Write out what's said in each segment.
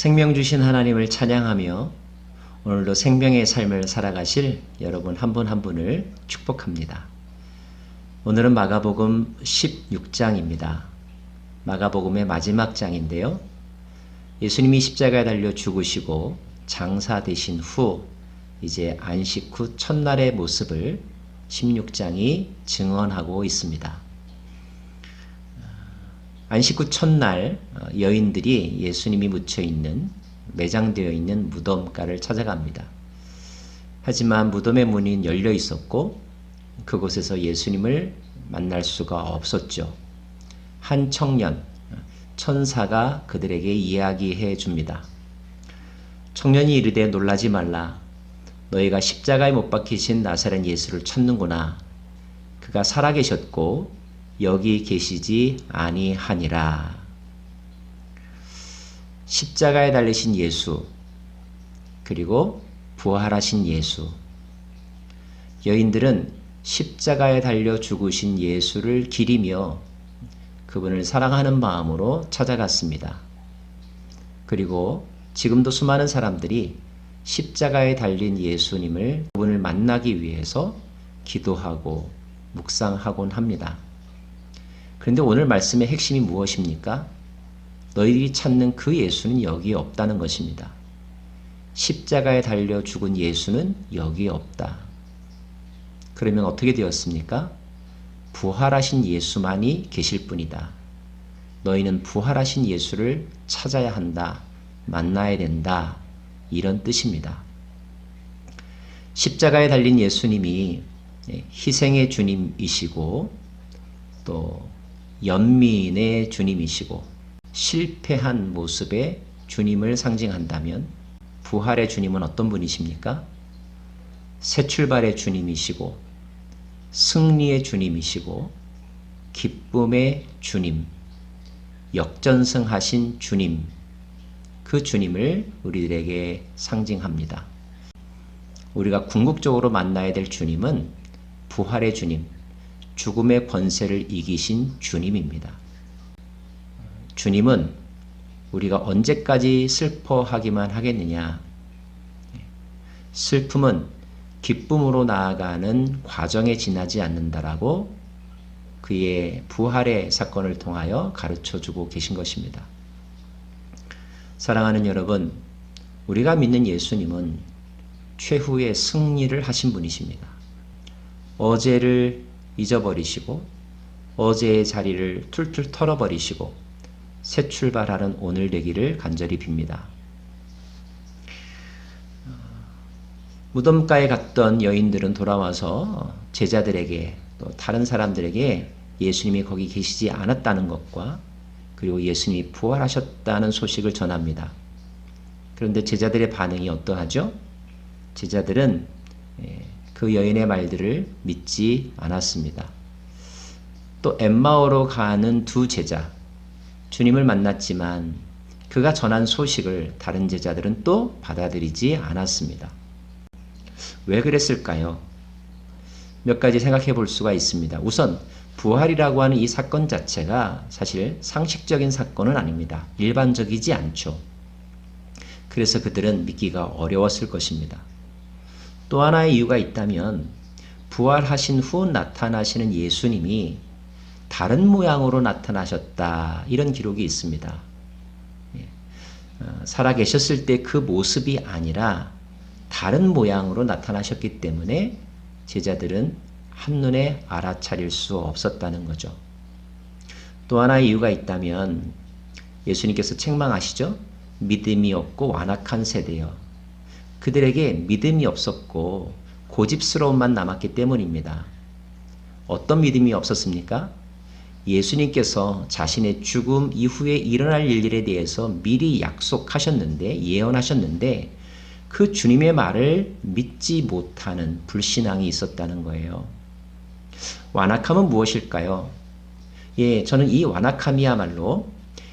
생명 주신 하나님을 찬양하며 오늘도 생명의 삶을 살아가실 여러분 한 분 한 분을 축복합니다. 오늘은 마가복음 16장입니다. 마가복음의 마지막 장인데요. 예수님이 십자가에 달려 죽으시고 장사되신 후 이제 안식 후 첫날의 모습을 16장이 증언하고 있습니다. 안식 후 첫날 여인들이 예수님이 묻혀있는 매장되어 있는 무덤가를 찾아갑니다. 하지만 무덤의 문이 열려 있었고 그곳에서 예수님을 만날 수가 없었죠. 한 청년, 천사가 그들에게 이야기해 줍니다. 청년이 이르되 놀라지 말라. 너희가 십자가에 못 박히신 나사렛 예수를 찾는구나. 그가 살아계셨고 여기 계시지 아니하니라. 십자가에 달리신 예수, 그리고 부활하신 예수. 여인들은 십자가에 달려 죽으신 예수를 기리며 그분을 사랑하는 마음으로 찾아갔습니다. 그리고 지금도 수많은 사람들이 십자가에 달린 예수님을 그분을 만나기 위해서 기도하고 묵상하곤 합니다. 그런데 오늘 말씀의 핵심이 무엇입니까? 너희들이 찾는 그 예수는 여기에 없다는 것입니다. 십자가에 달려 죽은 예수는 여기에 없다. 그러면 어떻게 되었습니까? 부활하신 예수만이 계실 뿐이다. 너희는 부활하신 예수를 찾아야 한다. 만나야 된다. 이런 뜻입니다. 십자가에 달린 예수님이 희생의 주님이시고 또 연민의 주님이시고 실패한 모습의 주님을 상징한다면 부활의 주님은 어떤 분이십니까? 새 출발의 주님이시고 승리의 주님이시고 기쁨의 주님, 역전승하신 주님, 그 주님을 우리들에게 상징합니다. 우리가 궁극적으로 만나야 될 주님은 부활의 주님, 죽음의 권세를 이기신 주님입니다. 주님은 우리가 언제까지 슬퍼하기만 하겠느냐? 슬픔은 기쁨으로 나아가는 과정에 지나지 않는다라고 그의 부활의 사건을 통하여 가르쳐주고 계신 것입니다. 사랑하는 여러분, 우리가 믿는 예수님은 최후의 승리를 하신 분이십니다. 어제를 잊어버리시고 어제의 자리를 툴툴 털어버리시고 새 출발하는 오늘 되기를 간절히 빕니다. 무덤가에 갔던 여인들은 돌아와서 제자들에게 또 다른 사람들에게 예수님이 거기 계시지 않았다는 것과 그리고 예수님이 부활하셨다는 소식을 전합니다. 그런데 제자들의 반응이 어떠하죠? 제자들은 그 여인의 말들을 믿지 않았습니다. 또 엠마오로 가는 두 제자, 주님을 만났지만 그가 전한 소식을 다른 제자들은 또 받아들이지 않았습니다. 왜 그랬을까요? 몇 가지 생각해 볼 수가 있습니다. 우선 부활이라고 하는 이 사건 자체가 사실 상식적인 사건은 아닙니다. 일반적이지 않죠. 그래서 그들은 믿기가 어려웠을 것입니다. 또 하나의 이유가 있다면 부활하신 후 나타나시는 예수님이 다른 모양으로 나타나셨다. 이런 기록이 있습니다. 살아계셨을 때 그 모습이 아니라 다른 모양으로 나타나셨기 때문에 제자들은 한눈에 알아차릴 수 없었다는 거죠. 또 하나의 이유가 있다면 예수님께서 책망하시죠. 믿음이 없고 완악한 세대여. 그들에게 믿음이 없었고 고집스러움만 남았기 때문입니다. 어떤 믿음이 없었습니까? 예수님께서 자신의 죽음 이후에 일어날 일들에 대해서 미리 약속하셨는데, 예언하셨는데 그 주님의 말을 믿지 못하는 불신앙이 있었다는 거예요. 완악함은 무엇일까요? 저는 이 완악함이야말로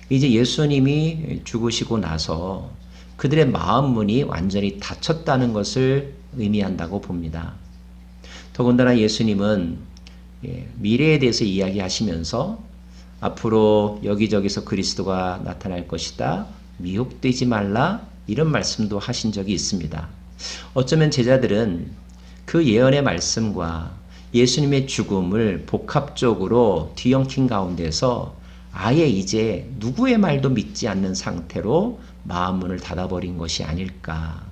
이제 예수님이 죽으시고 나서 그들의 마음 문이 완전히 닫혔다는 것을 의미한다고 봅니다. 더군다나 예수님은 미래에 대해서 이야기하시면서 앞으로 여기저기서 그리스도가 나타날 것이다. 미혹되지 말라 이런 말씀도 하신 적이 있습니다. 어쩌면 제자들은 그 예언의 말씀과 예수님의 죽음을 복합적으로 뒤엉킨 가운데서 아예 이제 누구의 말도 믿지 않는 상태로 마음문을 닫아버린 것이 아닐까.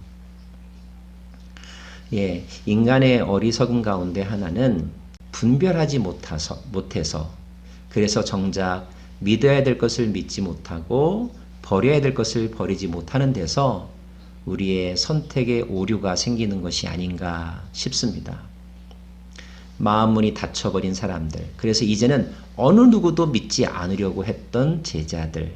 예, 인간의 어리석음 가운데 하나는 분별하지 못해서 그래서 정작 믿어야 될 것을 믿지 못하고 버려야 될 것을 버리지 못하는 데서 우리의 선택의 오류가 생기는 것이 아닌가 싶습니다. 마음문이 닫혀버린 사람들, 그래서 이제는 어느 누구도 믿지 않으려고 했던 제자들,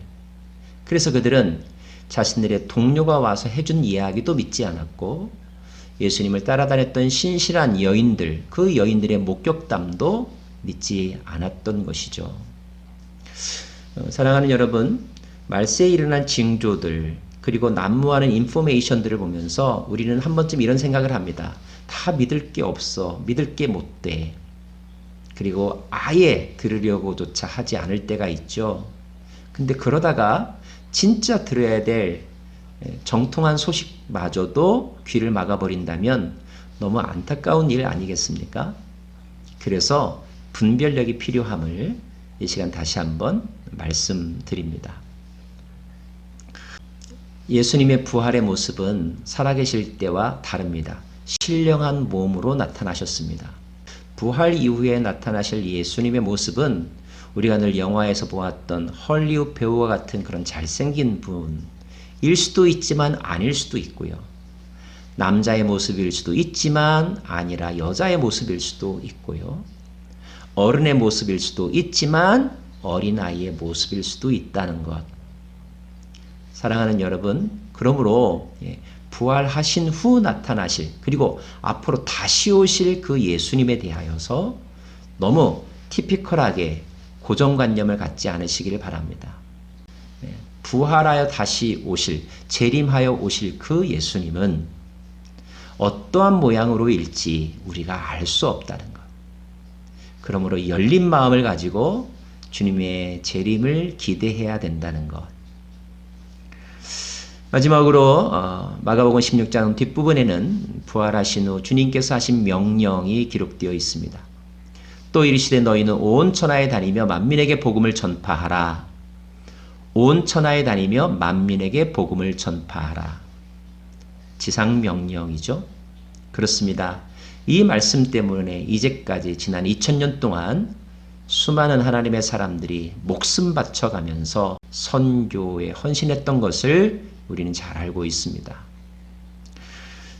그래서 그들은 자신들의 동료가 와서 해준 이야기도 믿지 않았고 예수님을 따라다녔던 신실한 여인들, 그 여인들의 목격담도 믿지 않았던 것이죠. 사랑하는 여러분, 말세에 일어난 징조들 그리고 난무하는 인포메이션들을 보면서 우리는 한 번쯤 이런 생각을 합니다. 다 믿을 게 없어. 믿을 게 못 돼. 그리고 아예 들으려고조차 하지 않을 때가 있죠. 근데 그러다가 진짜 들어야 될 정통한 소식마저도 귀를 막아버린다면 너무 안타까운 일 아니겠습니까? 그래서 분별력이 필요함을 이 시간 다시 한번 말씀드립니다. 예수님의 부활의 모습은 살아계실 때와 다릅니다. 신령한 몸으로 나타나셨습니다. 부활 이후에 나타나실 예수님의 모습은 우리가 늘 영화에서 보았던 헐리우드 배우와 같은 그런 잘생긴 분일 수도 있지만 아닐 수도 있고요. 남자의 모습일 수도 있지만 아니라 여자의 모습일 수도 있고요. 어른의 모습일 수도 있지만 어린아이의 모습일 수도 있다는 것. 사랑하는 여러분, 그러므로 부활하신 후 나타나실 그리고 앞으로 다시 오실 그 예수님에 대하여서 너무 티피컬하게 고정관념을 갖지 않으시기를 바랍니다. 부활하여 다시 오실, 재림하여 오실 그 예수님은 어떠한 모양으로일지 우리가 알 수 없다는 것. 그러므로 열린 마음을 가지고 주님의 재림을 기대해야 된다는 것. 마지막으로 마가복음 16장 뒷부분에는 부활하신 후 주님께서 하신 명령이 기록되어 있습니다. 또 이르시되 너희는 온 천하에 다니며 만민에게 복음을 전파하라. 온 천하에 다니며 만민에게 복음을 전파하라. 지상명령이죠. 그렇습니다. 이 말씀 때문에 이제까지 지난 2000년 동안 수많은 하나님의 사람들이 목숨 바쳐가면서 선교에 헌신했던 것을 우리는 잘 알고 있습니다.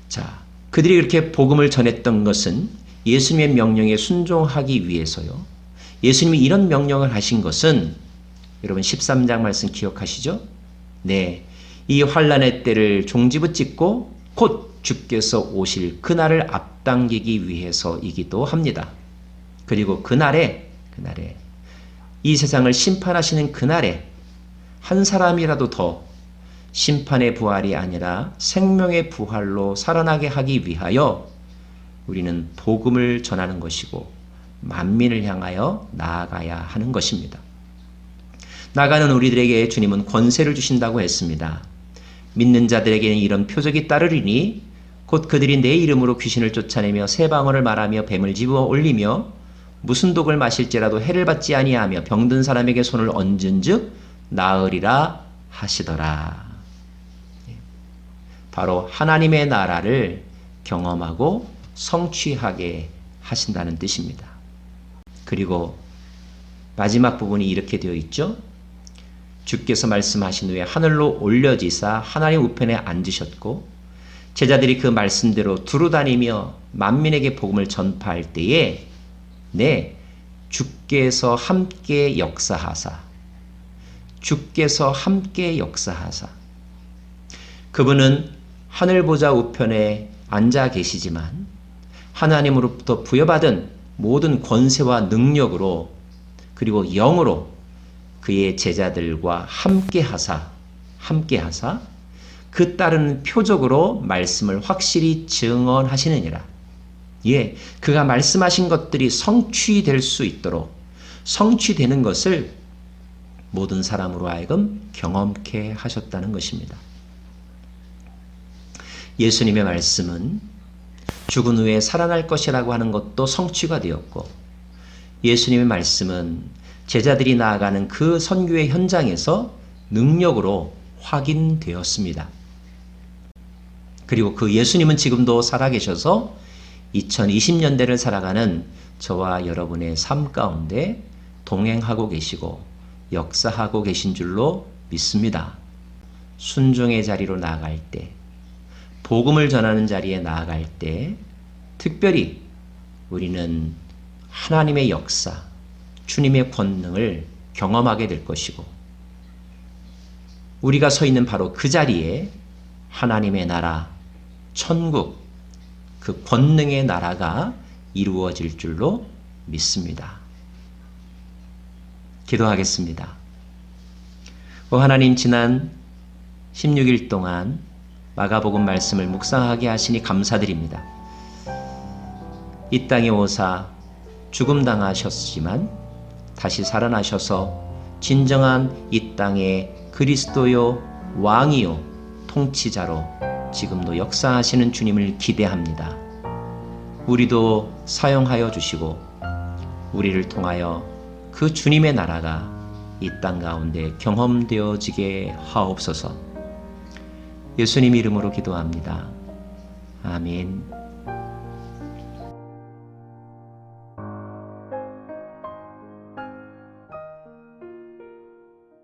자, 그들이 이렇게 복음을 전했던 것은 예수님의 명령에 순종하기 위해서요. 예수님이 이런 명령을 하신 것은 여러분 13장 말씀 기억하시죠? 네, 이 환난의 때를 종지부짓고 곧 주께서 오실 그날을 앞당기기 위해서이기도 합니다. 그리고 그날에 이 세상을 심판하시는 그날에 한 사람이라도 더 심판의 부활이 아니라 생명의 부활로 살아나게 하기 위하여 우리는 복음을 전하는 것이고 만민을 향하여 나아가야 하는 것입니다. 나가는 우리들에게 주님은 권세를 주신다고 했습니다. 믿는 자들에게는 이런 표적이 따르리니 곧 그들이 내 이름으로 귀신을 쫓아내며 새 방언을 말하며 뱀을 집어 올리며 무슨 독을 마실지라도 해를 받지 아니하며 병든 사람에게 손을 얹은즉 나으리라 하시더라. 바로 하나님의 나라를 경험하고 성취하게 하신다는 뜻입니다. 그리고 마지막 부분이 이렇게 되어 있죠. 주께서 말씀하신 후에 하늘로 올려지사 하나님 우편에 앉으셨고 제자들이 그 말씀대로 두루다니며 만민에게 복음을 전파할 때에 주께서 함께 역사하사 그분은 하늘 보좌 우편에 앉아 계시지만 하나님으로부터 부여받은 모든 권세와 능력으로 그리고 영으로 그의 제자들과 함께 하사 그 따르는 표적으로 말씀을 확실히 증언하시느니라. 예, 그가 말씀하신 것들이 성취될 수 있도록 성취되는 것을 모든 사람으로 하여금 경험케 하셨다는 것입니다. 예수님의 말씀은 죽은 후에 살아날 것이라고 하는 것도 성취가 되었고, 예수님의 말씀은 제자들이 나아가는 그 선교의 현장에서 능력으로 확인되었습니다. 그리고 그 예수님은 지금도 살아계셔서 2020년대를 살아가는 저와 여러분의 삶 가운데 동행하고 계시고 역사하고 계신 줄로 믿습니다. 순종의 자리로 나아갈 때, 복음을 전하는 자리에 나아갈 때 특별히 우리는 하나님의 역사, 주님의 권능을 경험하게 될 것이고, 우리가 서 있는 바로 그 자리에 하나님의 나라, 천국, 그 권능의 나라가 이루어질 줄로 믿습니다. 기도하겠습니다. 하나님, 지난 16일 동안 마가복음 말씀을 묵상하게 하시니 감사드립니다. 이 땅에 오사 죽음당하셨지만 다시 살아나셔서 진정한 이 땅의 그리스도요 왕이요 통치자로 지금도 역사하시는 주님을 기대합니다. 우리도 사용하여 주시고 우리를 통하여 그 주님의 나라가 이 땅 가운데 경험되어지게 하옵소서. 예수님 이름으로 기도합니다. 아멘.